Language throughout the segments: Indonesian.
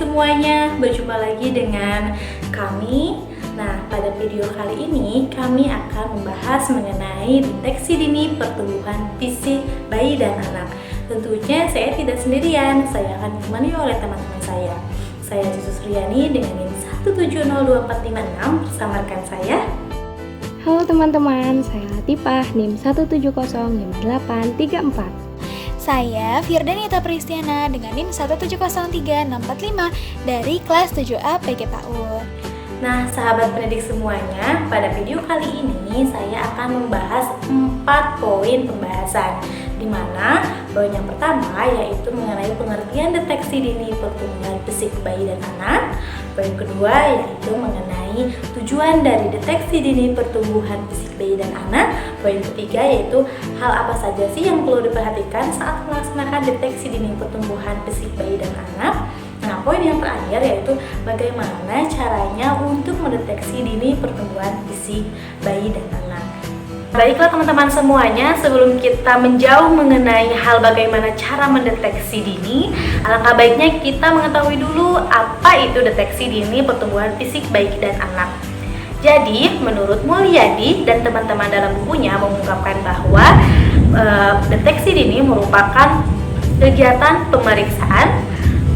semuanya, berjumpa lagi dengan kami. Nah, pada video kali ini kami akan membahas mengenai deteksi dini pertumbuhan fisik bayi dan anak. Tentunya saya tidak sendirian, saya akan ditemani oleh teman-teman saya. Saya Cisus Riani dengan NIM 1702456 bersama rekan saya. Halo teman-teman, saya Latifah, NIM 1705834. Saya Firdanita Pristiana dengan NIM 1703645 dari kelas 7A PGPAUD. Nah, sahabat pendidik semuanya, pada video kali ini saya akan membahas 4 poin pembahasan, di mana poin yang pertama yaitu mengenai pengertian deteksi dini pertumbuhan fisik bayi dan anak. Poin kedua yaitu mengenai tujuan dari deteksi dini pertumbuhan fisik bayi dan anak. Poin ketiga yaitu hal apa saja sih yang perlu diperhatikan saat melaksanakan deteksi dini pertumbuhan fisik bayi dan anak. Nah, poin yang terakhir yaitu bagaimana caranya untuk mendeteksi dini pertumbuhan fisik bayi dan anak. Baiklah teman-teman semuanya, sebelum kita menjauh mengenai hal bagaimana cara mendeteksi dini, alangkah baiknya kita mengetahui dulu apa itu deteksi dini pertumbuhan fisik bayi dan anak. Jadi, menurut Mulyadi dan teman-teman dalam bukunya mengungkapkan bahwa deteksi dini merupakan kegiatan pemeriksaan,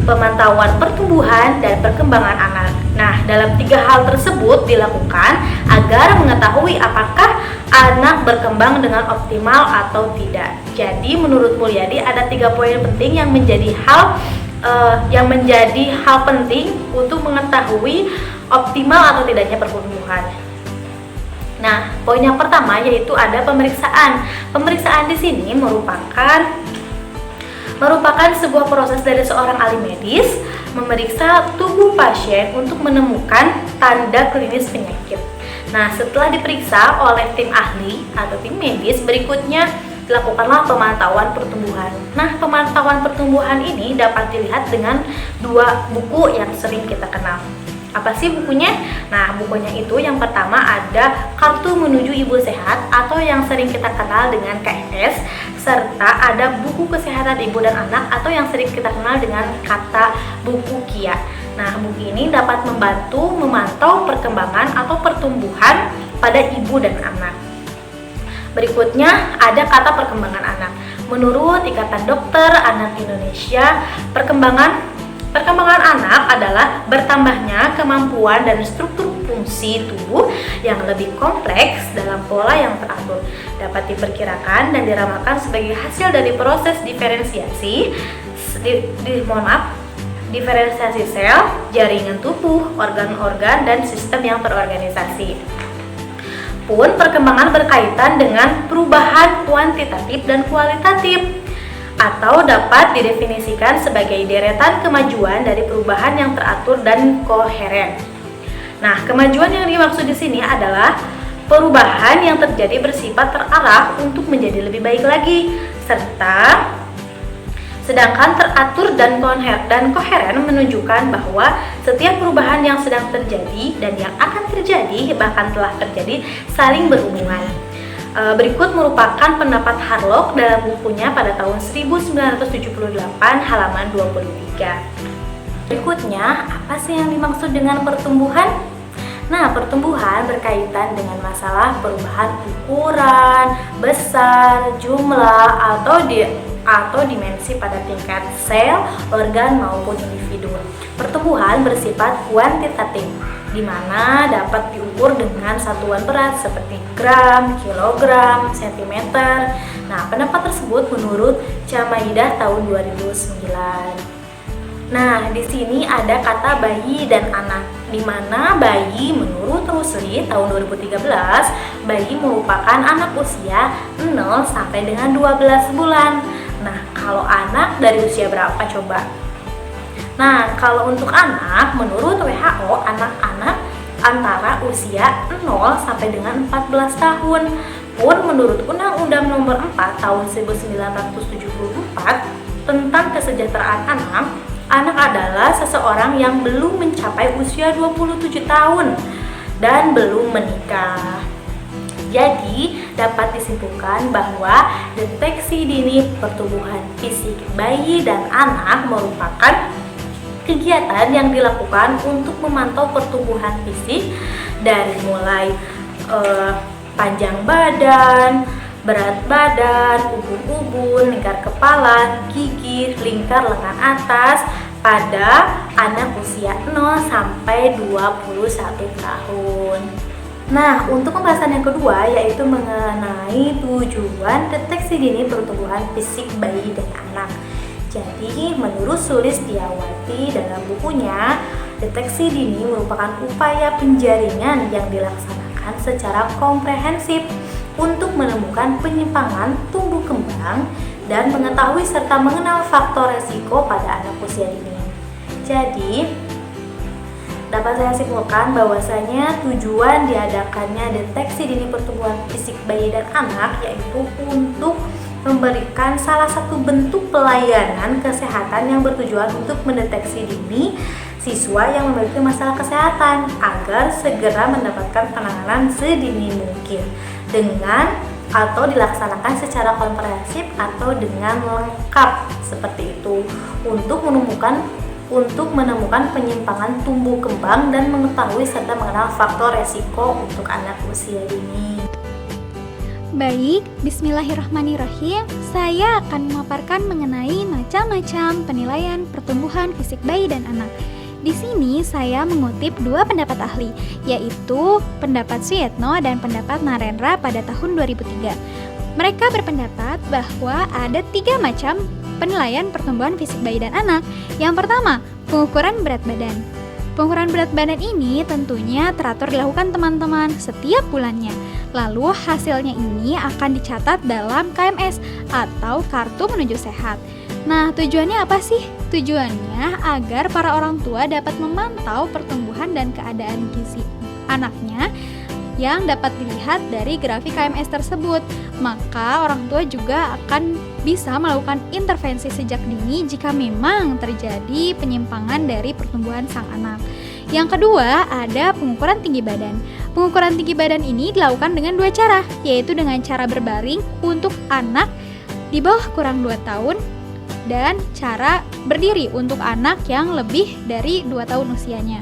pemantauan pertumbuhan dan perkembangan anak. Nah, dalam 3 hal tersebut dilakukan agar mengetahui apakah anak berkembang dengan optimal atau tidak. Jadi, menurut Mulyadi ada 3 poin penting yang menjadi hal penting untuk mengetahui optimal atau tidaknya pertumbuhan. Nah, poin yang pertama yaitu ada pemeriksaan. Pemeriksaan di sini merupakan sebuah proses dari seorang ahli medis memeriksa tubuh pasien untuk menemukan tanda klinis penyakit. Nah, setelah diperiksa oleh tim ahli atau tim medis, berikutnya dilakukanlah pemantauan pertumbuhan. Nah, pemantauan pertumbuhan ini dapat dilihat dengan 2 buku yang sering kita kenal. Apa sih bukunya? Nah, bukunya itu yang pertama ada Kartu Menuju Ibu Sehat atau yang sering kita kenal dengan KMS, serta ada Buku Kesehatan Ibu dan Anak atau yang sering kita kenal dengan kata buku KIA. Nah, buku ini dapat membantu memantau perkembangan atau pertumbuhan pada ibu dan anak. Berikutnya ada kata perkembangan anak. Menurut Ikatan Dokter Anak Indonesia, perkembangan anak adalah bertambahnya kemampuan dan struktur fungsi tubuh yang lebih kompleks dalam pola yang teratur, dapat diperkirakan dan diramalkan sebagai hasil dari proses diferensiasi sel, jaringan tubuh, organ-organ, dan sistem yang terorganisasi. Pun perkembangan berkaitan dengan perubahan kuantitatif dan kualitatif, atau dapat didefinisikan sebagai deretan kemajuan dari perubahan yang teratur dan koheren. Nah, kemajuan yang dimaksud di sini adalah perubahan yang terjadi bersifat terarah untuk menjadi lebih baik lagi, sedangkan teratur dan koheren menunjukkan bahwa setiap perubahan yang sedang terjadi dan yang akan terjadi bahkan telah terjadi saling berhubungan. Berikut merupakan pendapat Harlock dalam bukunya pada tahun 1978 halaman 23. Berikutnya, apa sih yang dimaksud dengan pertumbuhan? Nah, pertumbuhan berkaitan dengan masalah perubahan ukuran, besar, jumlah, atau dimensi pada tingkat sel, organ maupun individu. Pertumbuhan bersifat kuantitatif, di mana dapat diukur dengan satuan berat seperti gram, kilogram, sentimeter. Nah, pendapat tersebut menurut Chamaidah tahun 2009. Nah, di sini ada kata bayi dan anak, di mana bayi menurut Rusli tahun 2013, bayi merupakan anak usia 0 sampai dengan 12 bulan. Nah, kalau anak dari usia berapa coba? Nah, kalau untuk anak, menurut WHO, anak-anak antara usia 0 sampai dengan 14 tahun. Pun menurut Undang-Undang Nomor 4 Tahun 1974 tentang kesejahteraan anak adalah seseorang yang belum mencapai usia 27 tahun dan belum menikah. Jadi, dapat disimpulkan bahwa deteksi dini pertumbuhan fisik bayi dan anak merupakan kegiatan yang dilakukan untuk memantau pertumbuhan fisik dari mulai panjang badan, berat badan, ubun-ubun, lingkar kepala, gigi, lingkar lengan atas pada anak usia 0 sampai 21 tahun. Nah, untuk pembahasan yang kedua yaitu mengenai tujuan deteksi dini pertumbuhan fisik bayi dan anak. Jadi, menurut Sulistiawati dalam bukunya, deteksi dini merupakan upaya penjaringan yang dilaksanakan secara komprehensif untuk menemukan penyimpangan tumbuh kembang dan mengetahui serta mengenal faktor resiko pada anak usia dini. Jadi, dapat saya simpulkan bahwasanya tujuan diadakannya deteksi dini pertumbuhan fisik bayi dan anak yaitu untuk memberikan salah satu bentuk pelayanan kesehatan yang bertujuan untuk mendeteksi dini siswa yang memiliki masalah kesehatan agar segera mendapatkan penanganan sedini mungkin dengan atau dilaksanakan secara komprehensif atau dengan lengkap seperti itu untuk menemukan penyimpangan tumbuh kembang dan mengetahui serta mengenal faktor resiko untuk anak usia dini. Baik, bismillahirrahmanirrahim. Saya akan memaparkan mengenai macam-macam penilaian pertumbuhan fisik bayi dan anak. Di sini saya mengutip dua pendapat ahli, yaitu pendapat Suyetno dan pendapat Narendra pada tahun 2003. Mereka berpendapat bahwa ada 3 macam penilaian pertumbuhan fisik bayi dan anak. Yang pertama, pengukuran berat badan. Pengukuran berat badan ini tentunya teratur dilakukan teman-teman setiap bulannya. Lalu hasilnya ini akan dicatat dalam KMS atau Kartu Menuju Sehat. Nah, tujuannya apa sih? Tujuannya agar para orang tua dapat memantau pertumbuhan dan keadaan gizi anaknya yang dapat dilihat dari grafik KMS tersebut. Maka orang tua juga akan bisa melakukan intervensi sejak dini jika memang terjadi penyimpangan dari pertumbuhan sang anak. Yang kedua, ada pengukuran tinggi badan. Pengukuran tinggi badan ini dilakukan dengan 2 cara, yaitu dengan cara berbaring untuk anak di bawah kurang 2 tahun dan cara berdiri untuk anak yang lebih dari 2 tahun usianya.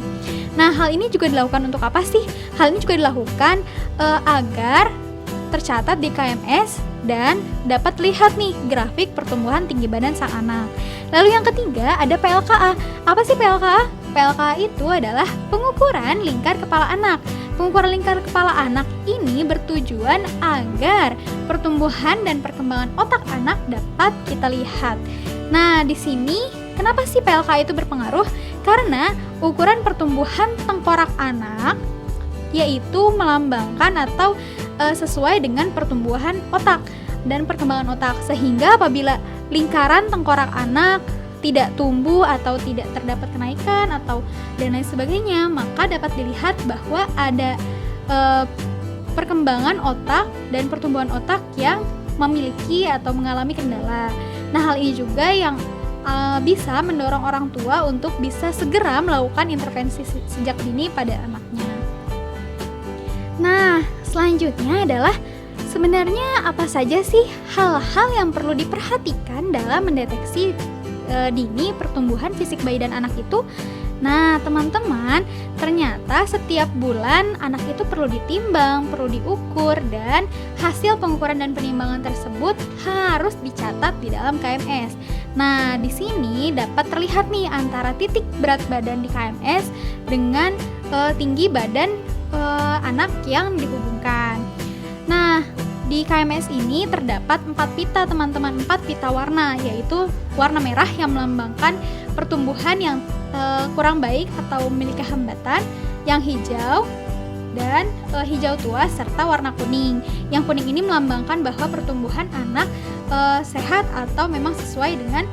Nah, hal ini juga dilakukan untuk apa sih? Hal ini juga dilakukan agar tercatat di KMS dan dapat lihat nih grafik pertumbuhan tinggi badan sang anak. Lalu yang ketiga ada PLKA. Apa sih PLKA? PLKA itu adalah pengukuran lingkar kepala anak. Pengukuran lingkar kepala anak ini bertujuan agar pertumbuhan dan perkembangan otak anak dapat kita lihat. Nah, di sini kenapa sih PLKA itu berpengaruh? Karena ukuran pertumbuhan tengkorak anak yaitu melambangkan atau sesuai dengan pertumbuhan otak dan perkembangan otak, sehingga apabila lingkaran tengkorak anak tidak tumbuh atau tidak terdapat kenaikan atau dan lain sebagainya, maka dapat dilihat bahwa ada perkembangan otak dan pertumbuhan otak yang memiliki atau mengalami kendala. Nah, hal ini juga yang bisa mendorong orang tua untuk bisa segera melakukan intervensi sejak dini pada anaknya. Nah, selanjutnya adalah sebenarnya apa saja sih hal-hal yang perlu diperhatikan dalam mendeteksi dini pertumbuhan fisik bayi dan anak itu? Nah, teman-teman, ternyata setiap bulan anak itu perlu ditimbang, perlu diukur, dan hasil pengukuran dan penimbangan tersebut harus dicatat di dalam KMS. Nah, di sini dapat terlihat nih antara titik berat badan di KMS dengan tinggi badan anak yang dihubungkan. Nah, di KMS ini terdapat 4 pita teman-teman, 4 pita warna, yaitu warna merah yang melambangkan pertumbuhan yang kurang baik atau memiliki hambatan, yang hijau dan hijau tua, serta warna kuning. Yang kuning ini melambangkan bahwa pertumbuhan anak sehat atau memang sesuai dengan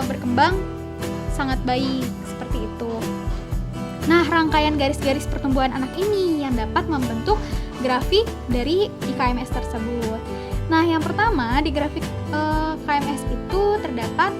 berkembang sangat baik, seperti itu. Nah, rangkaian garis-garis pertumbuhan anak ini yang dapat membentuk grafik dari KMS tersebut. Nah, yang pertama di grafik KMS itu terdapat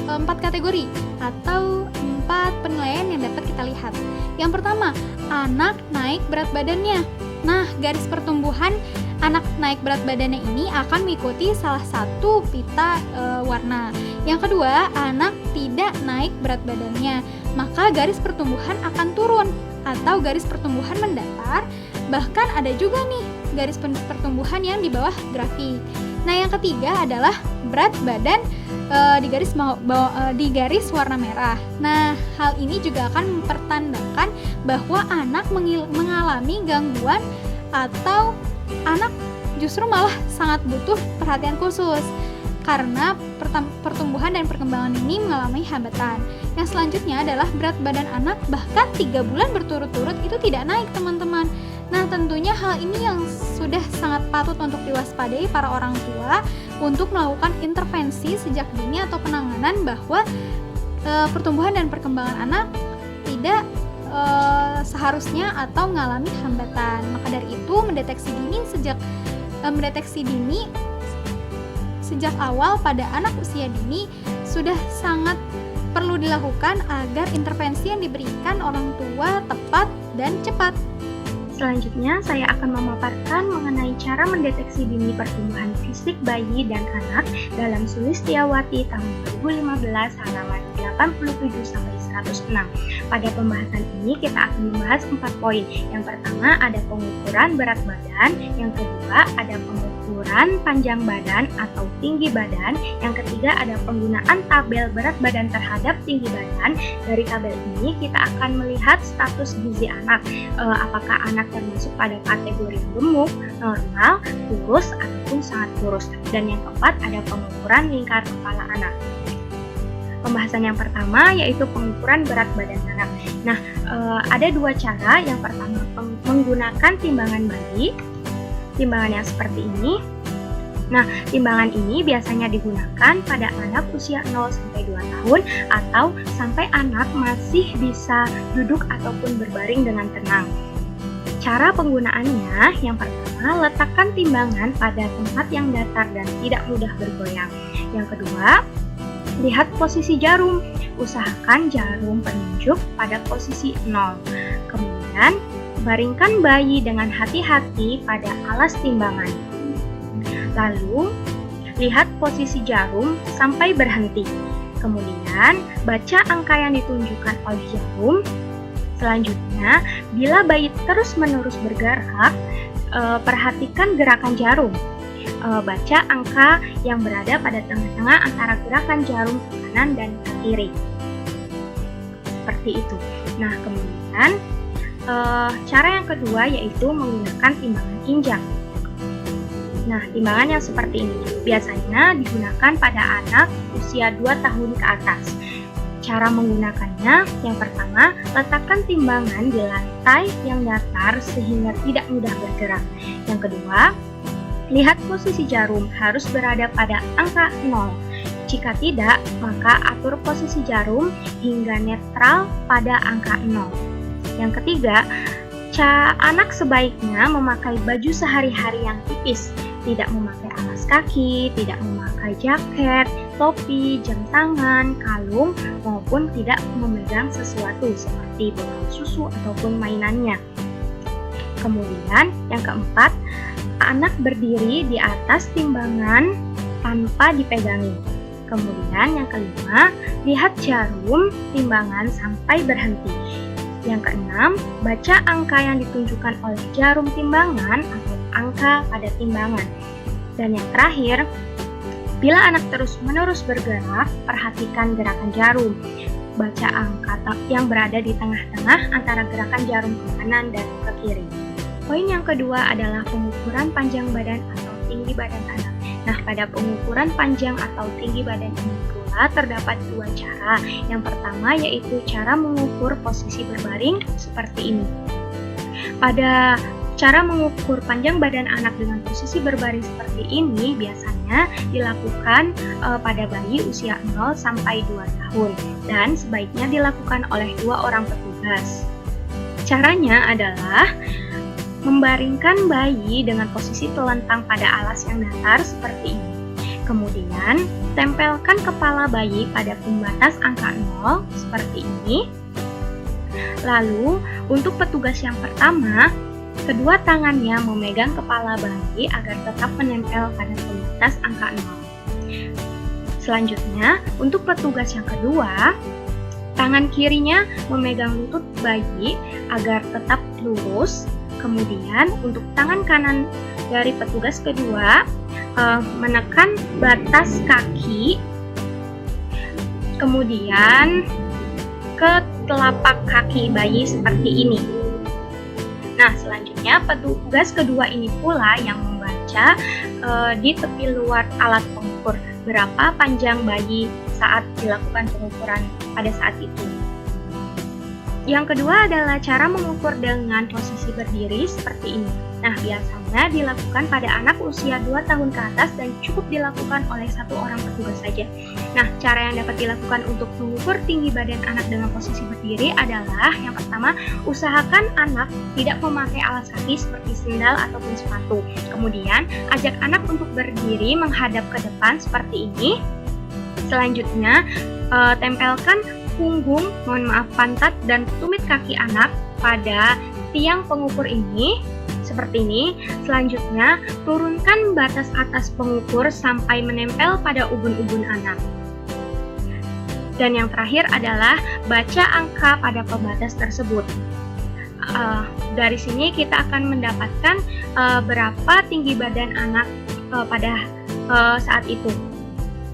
4 kategori atau 4 penilaian yang dapat kita lihat. Yang pertama, anak naik berat badannya. Nah, garis pertumbuhan anak naik berat badannya ini akan mengikuti salah satu pita warna, Yang kedua, anak tidak naik berat badannya, maka garis pertumbuhan akan turun atau garis pertumbuhan mendatar. Bahkan ada juga nih garis pertumbuhan yang di bawah grafik. Nah, yang ketiga adalah berat badan di garis warna merah. Nah, hal ini juga akan mempertandakan bahwa anak mengalami gangguan atau anak justru malah sangat butuh perhatian khusus karena pertumbuhan dan perkembangan ini mengalami hambatan. Yang selanjutnya adalah berat badan anak bahkan 3 bulan berturut-turut itu tidak naik, teman-teman. Nah, tentunya hal ini yang sudah sangat patut untuk diwaspadai para orang tua untuk melakukan intervensi sejak dini atau penanganan bahwa pertumbuhan dan perkembangan anak tidak seharusnya atau mengalami hambatan. Maka dari itu mendeteksi dini sejak awal pada anak usia dini sudah sangat perlu dilakukan agar intervensi yang diberikan orang tua tepat dan cepat. Selanjutnya, saya akan memaparkan mengenai cara mendeteksi dini pertumbuhan fisik bayi dan anak dalam Sulistiawati tahun 2015 halaman 87-106. Pada pembahasan ini kita akan membahas 4 poin. Yang pertama ada pengukuran berat badan, yang kedua ada pengukuran panjang badan atau tinggi badan, yang ketiga ada penggunaan tabel berat badan terhadap tinggi badan. Dari tabel ini kita akan melihat status gizi anak, apakah anak termasuk pada kategori gemuk, normal, kurus, ataupun sangat kurus. Dan yang keempat ada pengukuran lingkar kepala anak. Pembahasan yang pertama yaitu pengukuran berat badan anak. Nah, ada 2 cara. Yang pertama menggunakan timbangan bayi, timbangan yang seperti ini. Nah, timbangan ini biasanya digunakan pada anak usia 0-2 tahun atau sampai anak masih bisa duduk ataupun berbaring dengan tenang. Cara penggunaannya, yang pertama letakkan timbangan pada tempat yang datar dan tidak mudah bergoyang. Yang kedua, lihat posisi jarum, usahakan jarum penunjuk pada posisi 0. Kemudian, baringkan bayi dengan hati-hati pada alas timbangan. Lalu, lihat posisi jarum sampai berhenti. Kemudian, baca angka yang ditunjukkan oleh jarum. Selanjutnya, bila bayi terus-menerus bergerak, perhatikan gerakan jarum. Baca angka yang berada pada tengah-tengah antara gerakan jarum ke kanan dan ke kiri. Seperti itu. Nah, kemudian cara yang kedua yaitu menggunakan timbangan injak. Nah, timbangan yang seperti ini biasanya digunakan pada anak usia 2 tahun ke atas. Cara menggunakannya, yang pertama, letakkan timbangan di lantai yang datar sehingga tidak mudah bergerak. Yang kedua, lihat posisi jarum harus berada pada angka 0. Jika tidak, maka atur posisi jarum hingga netral pada angka 0. Yang ketiga, anak sebaiknya memakai baju sehari-hari yang tipis, tidak memakai alas kaki, tidak memakai jaket, topi, jam tangan, kalung, maupun tidak memegang sesuatu seperti botol susu ataupun mainannya. Kemudian, yang keempat, anak berdiri di atas timbangan tanpa dipegangi. Kemudian yang kelima, lihat jarum timbangan sampai berhenti. Yang keenam, baca angka yang ditunjukkan oleh jarum timbangan atau angka pada timbangan. Dan yang terakhir, bila anak terus-menerus bergerak, perhatikan gerakan jarum. Baca angka yang berada di tengah-tengah antara gerakan jarum ke kanan dan ke kiri. Poin yang kedua adalah pengukuran panjang badan atau tinggi badan anak. Nah, pada pengukuran panjang atau tinggi badan ini pula terdapat 2 cara. Yang pertama yaitu cara mengukur posisi berbaring seperti ini. Pada cara mengukur panjang badan anak dengan posisi berbaring seperti ini biasanya dilakukan pada bayi usia 0 sampai 2 tahun dan sebaiknya dilakukan oleh 2 orang petugas. Caranya adalah membaringkan bayi dengan posisi telentang pada alas yang datar seperti ini. Kemudian, tempelkan kepala bayi pada pembatas angka 0 seperti ini. Lalu, untuk petugas yang pertama, kedua tangannya memegang kepala bayi agar tetap menempel pada pembatas angka 0. Selanjutnya, untuk petugas yang kedua, tangan kirinya memegang lutut bayi agar tetap lurus. Kemudian untuk tangan kanan dari petugas kedua, menekan batas kaki, kemudian ke telapak kaki bayi seperti ini. Nah, selanjutnya petugas kedua ini pula yang membaca di tepi luar alat pengukur berapa panjang bayi saat dilakukan pengukuran pada saat itu. Yang kedua adalah cara mengukur dengan posisi berdiri seperti ini. Nah, biasanya dilakukan pada anak usia 2 tahun ke atas dan cukup dilakukan oleh 1 orang petugas saja. Nah, cara yang dapat dilakukan untuk mengukur tinggi badan anak dengan posisi berdiri adalah yang pertama, usahakan anak tidak memakai alas kaki seperti sendal ataupun sepatu. Kemudian, ajak anak untuk berdiri menghadap ke depan seperti ini. Selanjutnya, tempelkan punggung, pantat dan tumit kaki anak pada tiang pengukur ini seperti ini. Selanjutnya, turunkan batas atas pengukur sampai menempel pada ubun-ubun anak. Dan yang terakhir adalah baca angka pada pembatas tersebut. Dari sini kita akan mendapatkan berapa tinggi badan anak pada saat itu.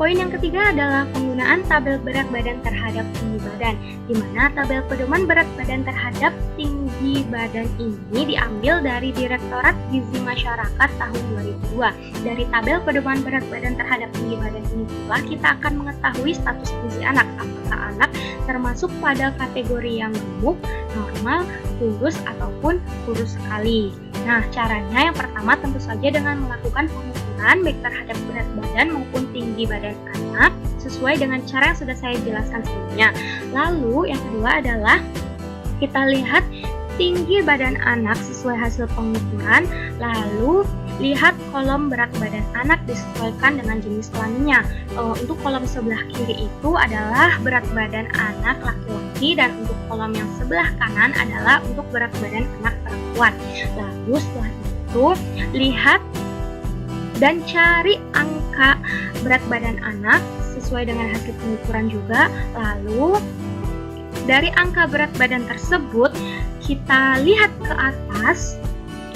Poin yang ketiga adalah penggunaan tabel berat badan terhadap tinggi badan, di mana tabel pedoman berat badan terhadap tinggi badan ini diambil dari Direktorat Gizi Masyarakat tahun 2002. Dari tabel pedoman berat badan terhadap tinggi badan ini pula kita akan mengetahui status gizi anak, apakah anak termasuk pada kategori yang gemuk, normal, kurus, ataupun kurus sekali. Nah, caranya yang pertama tentu saja dengan melakukan pengukuran baik terhadap berat badan maupun tinggi badan anak sesuai dengan cara yang sudah saya jelaskan sebelumnya. Lalu yang kedua adalah kita lihat tinggi badan anak sesuai hasil pengukuran, lalu lihat kolom berat badan anak disesuaikan dengan jenis kelaminnya. Untuk kolom sebelah kiri itu adalah berat badan anak laki-laki dan untuk kolom yang sebelah kanan adalah untuk berat badan anak perempuan. Lalu setelah itu lihat dan cari angka berat badan anak sesuai dengan hasil pengukuran juga. Lalu dari angka berat badan tersebut kita lihat ke atas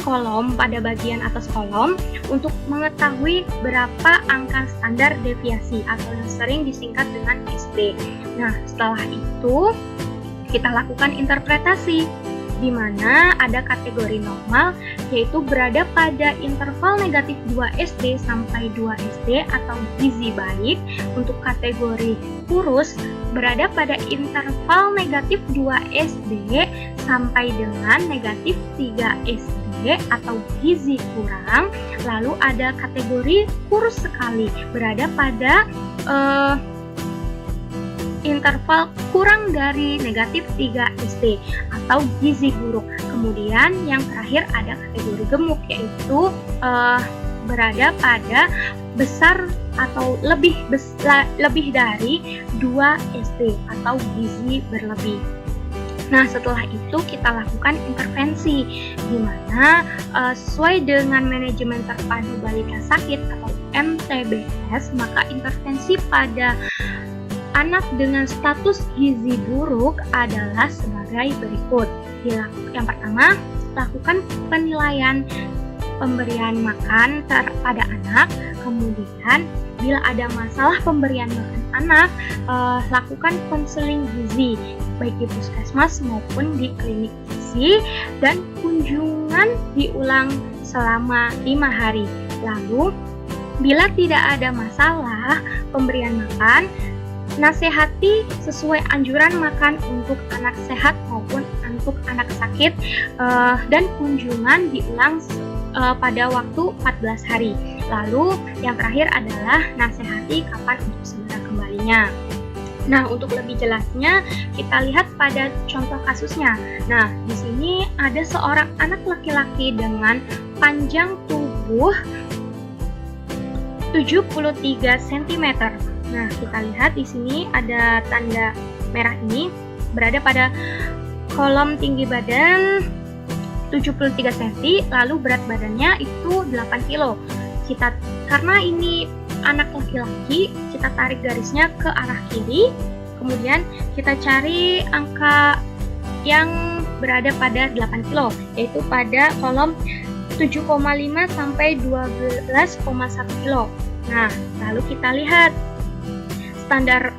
kolom, pada bagian atas kolom untuk mengetahui berapa angka standar deviasi atau yang sering disingkat dengan SD. Nah, setelah itu kita lakukan interpretasi di mana ada kategori normal yaitu berada pada interval negatif 2 SD sampai 2 SD atau gizi baik. Untuk kategori kurus berada pada interval negatif 2 SD sampai dengan negatif 3 SD atau gizi kurang. Lalu ada kategori kurus sekali berada pada interval kurang dari negatif 3 SD atau gizi buruk. Kemudian yang terakhir ada kategori gemuk yaitu berada pada besar atau lebih dari 2 SD atau gizi berlebih. Nah, setelah itu kita lakukan intervensi di mana sesuai dengan manajemen terpadu balita sakit atau MTBS, maka intervensi pada anak dengan status gizi buruk adalah sebagai berikut. Yang pertama, lakukan penilaian pemberian makan pada anak. Kemudian, bila ada masalah pemberian makan anak, lakukan konseling gizi baik di puskesmas maupun di klinik gizi, dan kunjungan diulang selama 5 hari. Lalu, bila tidak ada masalah pemberian makan, nasihati sesuai anjuran makan untuk anak sehat maupun untuk anak sakit, dan kunjungan diulang pada waktu 14 hari. Lalu yang terakhir adalah nasihati kapan untuk segera kembalinya. Nah, untuk lebih jelasnya kita lihat pada contoh kasusnya. Nah, di sini ada seorang anak laki-laki dengan panjang tubuh 73 cm. Nah, kita lihat di sini ada tanda merah ini berada pada kolom tinggi badan 73 cm, lalu berat badannya itu 8 kg. Karena ini anak laki-laki, kita tarik garisnya ke arah kiri, kemudian kita cari angka yang berada pada 8 kilo, yaitu pada kolom 7,5 sampai 12,1 kilo. Nah, lalu kita lihat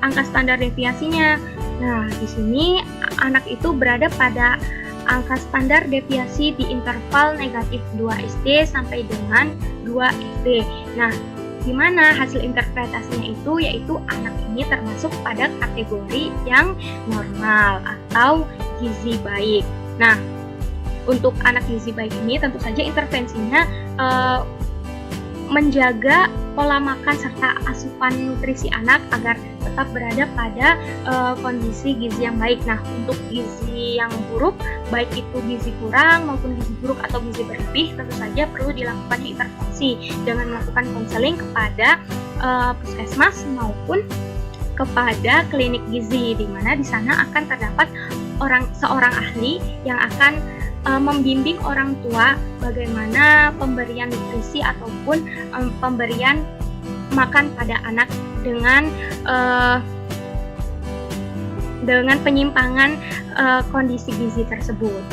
angka standar deviasinya. Nah, di sini anak itu berada pada angka standar deviasi di interval negatif 2 SD sampai dengan 2 SD. Nah, di mana hasil interpretasinya itu, yaitu anak ini termasuk pada kategori yang normal atau gizi baik. Nah, untuk anak gizi baik ini tentu saja intervensinya menjaga pola makan serta asupan nutrisi anak agar tetap berada pada kondisi gizi yang baik. Nah, untuk gizi yang buruk, baik itu gizi kurang maupun gizi buruk atau gizi berlebih, tentu saja perlu dilakukan intervensi dengan melakukan konseling kepada puskesmas maupun kepada klinik gizi, di mana di sana akan terdapat seorang ahli yang akan membimbing orang tua bagaimana pemberian nutrisi ataupun pemberian makan pada anak dengan penyimpangan kondisi gizi tersebut.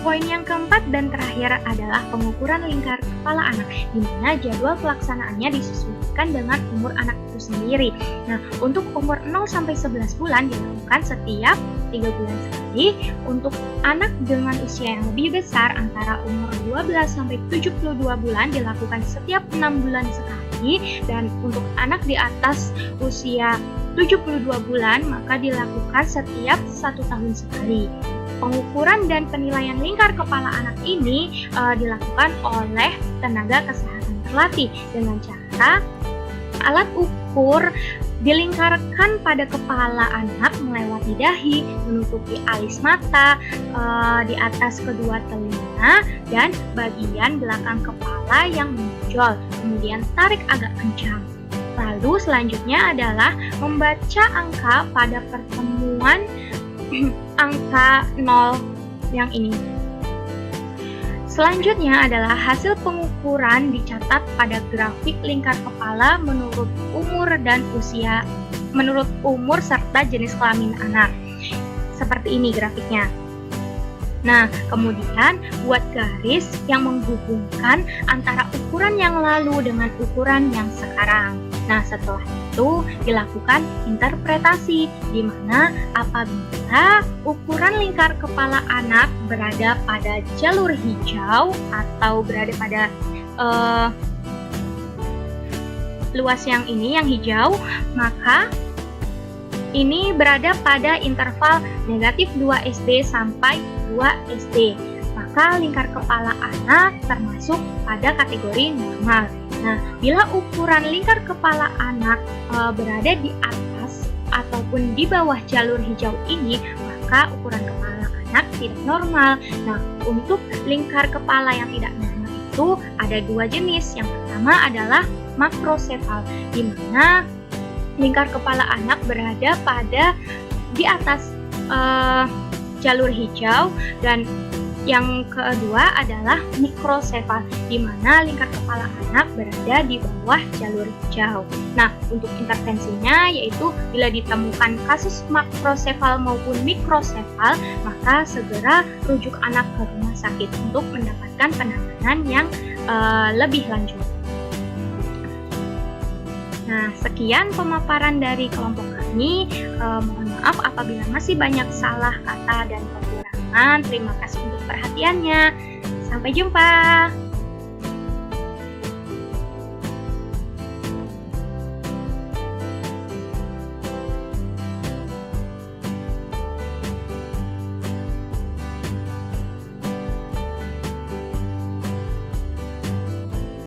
Poin yang keempat dan terakhir adalah pengukuran lingkar kepala anak, di mana jadwal pelaksanaannya disesuaikan dengan umur anak itu sendiri. Nah, untuk umur 0 sampai 11 bulan dilakukan setiap 3 bulan sekali. Untuk anak dengan usia yang lebih besar antara umur 12 sampai 72 bulan dilakukan setiap 6 bulan sekali, dan untuk anak di atas usia 72 bulan maka dilakukan setiap 1 tahun sekali. Pengukuran dan penilaian lingkar kepala anak ini dilakukan oleh tenaga kesehatan terlatih dengan cara alat ukur dilingkarkan pada kepala anak melewati dahi, menutupi alis mata, di atas kedua telinga, dan bagian belakang kepala yang menonjol. Kemudian tarik agak kencang. Lalu selanjutnya adalah membaca angka pada pertemuan angka 0 yang ini. Selanjutnya adalah hasil pengukuran dicatat pada grafik lingkar kepala menurut umur serta jenis kelamin anak. Seperti ini grafiknya. Nah, kemudian buat garis yang menghubungkan antara ukuran yang lalu dengan ukuran yang sekarang. Nah, setelah itu dilakukan interpretasi, di mana apabila ukuran lingkar kepala anak berada pada jalur hijau atau berada pada luas yang ini, yang hijau, maka ini berada pada interval negatif 2 SD sampai 2 SD. Maka lingkar kepala anak termasuk pada kategori normal. Nah, bila ukuran lingkar kepala anak berada di atas ataupun di bawah jalur hijau ini, maka ukuran kepala anak tidak normal. Nah, untuk lingkar kepala yang tidak normal itu ada 2 jenis. Yang pertama adalah makrosefal, di mana lingkar kepala anak berada pada di atas jalur hijau, dan yang kedua adalah mikrosefal, di mana lingkar kepala anak berada di bawah jalur hijau. Nah, untuk intervensinya yaitu bila ditemukan kasus makrosefal maupun mikrosefal, maka segera rujuk anak ke rumah sakit untuk mendapatkan penanganan yang lebih lanjut. Nah, sekian pemaparan dari kelompok kami. Mohon maaf apabila masih banyak salah kata dan kekurangan. Terima kasih untuk perhatiannya. Sampai jumpa.